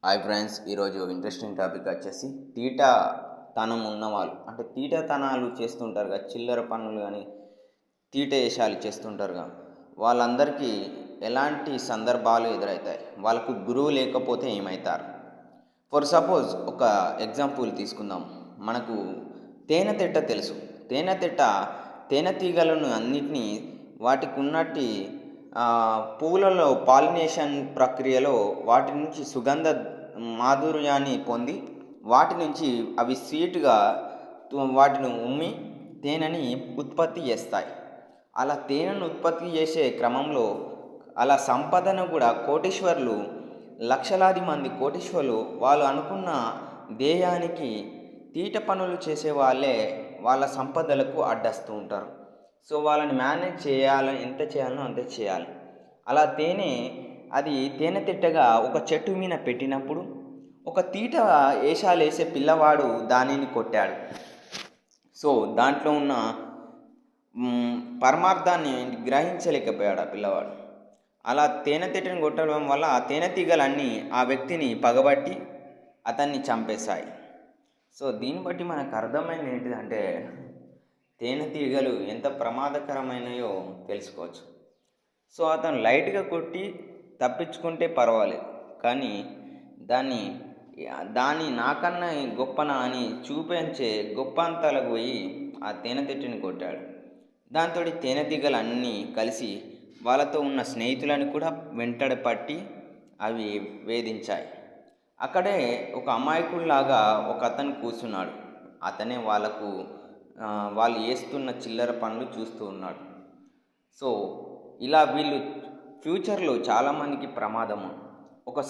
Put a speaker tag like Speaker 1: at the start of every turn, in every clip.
Speaker 1: Hi friends, ఈరోజు interesting topic వచ్చేసి తీటతనం ఉన్నవాళ్ళు, అంటే తీటతనాలు చేస్తుంటారు కదా, చిల్లర పనులు కానీ తీట వేషాలు చేస్తుంటారుగా, వాళ్ళందరికీ ఎలాంటి సందర్భాలు ఎదురవుతాయి, వాళ్ళకు గురువు లేకపోతే ఏమవుతారు. ఫర్ సపోజ్ ఒక ఎగ్జాంపుల్ తీసుకుందాం. మనకు తేనెతిట్ట తెలుసు. తేనెతిట్ట తేనెటీగలను అన్నిటినీ వాటికి ఉన్నట్టి పువ్వులలో పాలినేషన్ ప్రక్రియలో వాటి నుంచి సుగంధ మాధుర్యాన్ని పొంది వాటి నుంచి అవి స్వీట్గా వాటిని ఉమ్మి తేనెని ఉత్పత్తి చేస్తాయి. అలా తేనెను ఉత్పత్తి చేసే క్రమంలో అలా సంపదను కూడా కోటీశ్వర్లు, లక్షలాది మంది కోటీశ్వర్లు వాళ్ళు అనుకున్న ధ్యేయానికి తీట పనులు చేసే వాళ్ళే వాళ్ళ సంపదలకు అడ్డస్తూ ఉంటారు. సో వాళ్ళని మేనేజ్ చేయాలని ఎంత చేయాలనో అంతే చేయాలి. అలా అది తేనెతిట్టగా ఒక చెట్టు మీద పెట్టినప్పుడు ఒక తీట వేషాలు వేసే పిల్లవాడు దానిని కొట్టాడు. సో దాంట్లో ఉన్న పరమార్థాన్ని గ్రహించలేకపోయాడు ఆ పిల్లవాడు. అలా తేనెతిట్టని కొట్టడం వల్ల ఆ తేనెటీగలన్నీ ఆ వ్యక్తిని పగబట్టి అతన్ని చంపేశాయి. సో దీన్ని బట్టి మనకు అర్థమైంది ఏంటిదంటే తేనెటీగలు ఎంత ప్రమాదకరమైనయో తెలుసుకోవచ్చు. సో అతను లైట్గా కొట్టి తప్పించుకుంటే పర్వాలేదు, కానీ దాన్ని నాకన్నా గొప్పనా అని చూపించే గొప్ప అంతాలకు పోయి ఆ తేనెతిట్టుని కొట్టాడు. దాంతో తేనెటీగలు అన్నీ కలిసి వాళ్ళతో ఉన్న స్నేహితులను కూడా వెంటడ పట్టి అవి వేధించాయి. అక్కడే ఒక అమాయకుడిలాగా ఒక అతను కూర్చున్నాడు. అతనే వాళ్ళు వేస్తున్న చిల్లర పనులు చూస్తూ ఉన్నాడు. సో ఇలా వీళ్ళు ఫ్యూచర్లో చాలామందికి ప్రమాదము.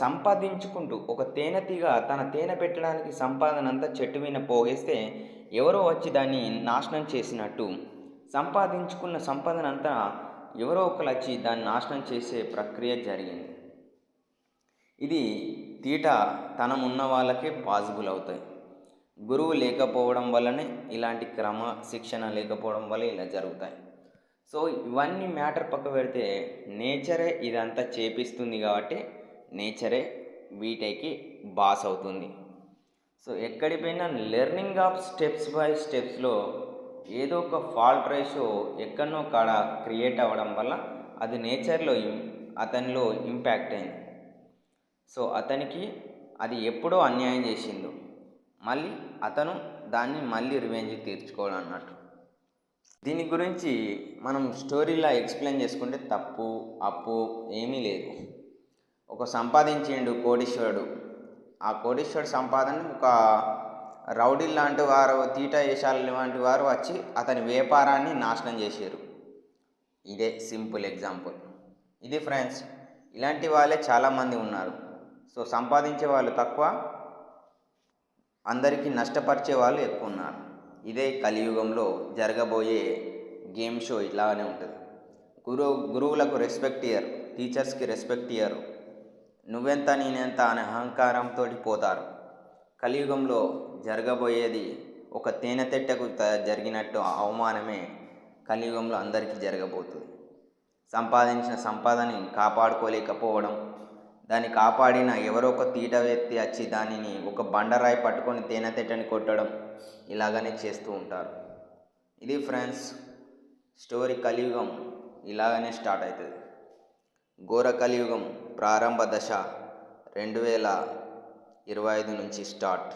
Speaker 1: సంపాదించుకుంటూ ఒక తేనెటీగ తన తేనె పెట్టడానికి సంపాదన అంతా చెట్టు మీద పోగేస్తే ఎవరో వచ్చి దాన్ని నాశనం చేసినట్టు సంపాదించుకున్న సంపాదన అంతా ఎవరో ఒకరు వచ్చి దాన్ని నాశనం చేసే ప్రక్రియ జరిగింది. ఇది తీటతనం ఉన్న వాళ్ళకే పాసిబుల్ అవుతాయి. గురువు లేకపోవడం వల్లనే, ఇలాంటి క్రమశిక్షణ లేకపోవడం వల్ల ఇలా జరుగుతాయి. సో ఇవన్నీ మ్యాటర్ పక్క పెడితే నేచరే ఇదంతా చేపిస్తుంది కాబట్టి నేచరే వీటికి బాస్ అవుతుంది. సో ఎక్కడిపోయినా లెర్నింగ్ ఆఫ్ స్టెప్స్ బై స్టెప్స్లో ఏదో ఒక ఫాల్ట్ రేషియో ఎక్కడనో కాడ క్రియేట్ అవ్వడం వల్ల అది నేచర్లో అతనిలో ఇంపాక్ట్ అయింది. సో అతనికి అది ఎప్పుడో అన్యాయం చేసిందో మళ్ళీ అతను దాన్ని రివెంజ్ తీర్చుకోవడం అన్నట్టు. దీని గురించి మనం స్టోరీలా ఎక్స్ప్లెయిన్ చేసుకుంటే తప్పు అప్పు ఏమీ లేదు. సంపాదించిండు కోటీశ్వరుడు. ఆ కోటీశ్వరుడు సంపాదన ఒక రౌడీ లాంటి వారు, తీట వేషాలు లాంటి వారు వచ్చి అతని వ్యాపారాన్ని నాశనం చేశారు. ఇదే సింపుల్ ఎగ్జాంపుల్. ఇది ఫ్రెండ్స్, ఇలాంటి వాళ్ళే చాలామంది ఉన్నారు. సో సంపాదించే వాళ్ళు తక్కువ, అందరికీ నష్టపరిచే వాళ్ళు ఎక్కువ ఉన్నారు. ఇదే కలియుగంలో జరగబోయే గేమ్ షో ఇలానే ఉంటుంది. గురువులకు రెస్పెక్ట్ ఇయ్యరు, టీచర్స్కి రెస్పెక్ట్ ఇయ్యరు, నువ్వెంత నేనెంత అనే అహంకారంతో పోతారు. కలియుగంలో జరగబోయేది ఒక తేనెతిట్టకు జరిగినట్టు అవమానమే కలియుగంలో అందరికీ జరగబోతుంది. సంపాదించిన సంపాదని కాపాడుకోలేకపోవడం, దాన్ని కాపాడిన ఎవరో ఒక తీట వ్యక్తి వచ్చి దానిని ఒక బండరాయి పట్టుకొని తేనెతిట్టని కొట్టడం, ఇలాగనే చేస్తూ ఉంటారు. ఇది ఫ్రెండ్స్ స్టోరీ. కలియుగం ఇలాగనే స్టార్ట్ అవుతుంది. ఘోర కలియుగం ప్రారంభ దశ 2025 నుంచి స్టార్ట్.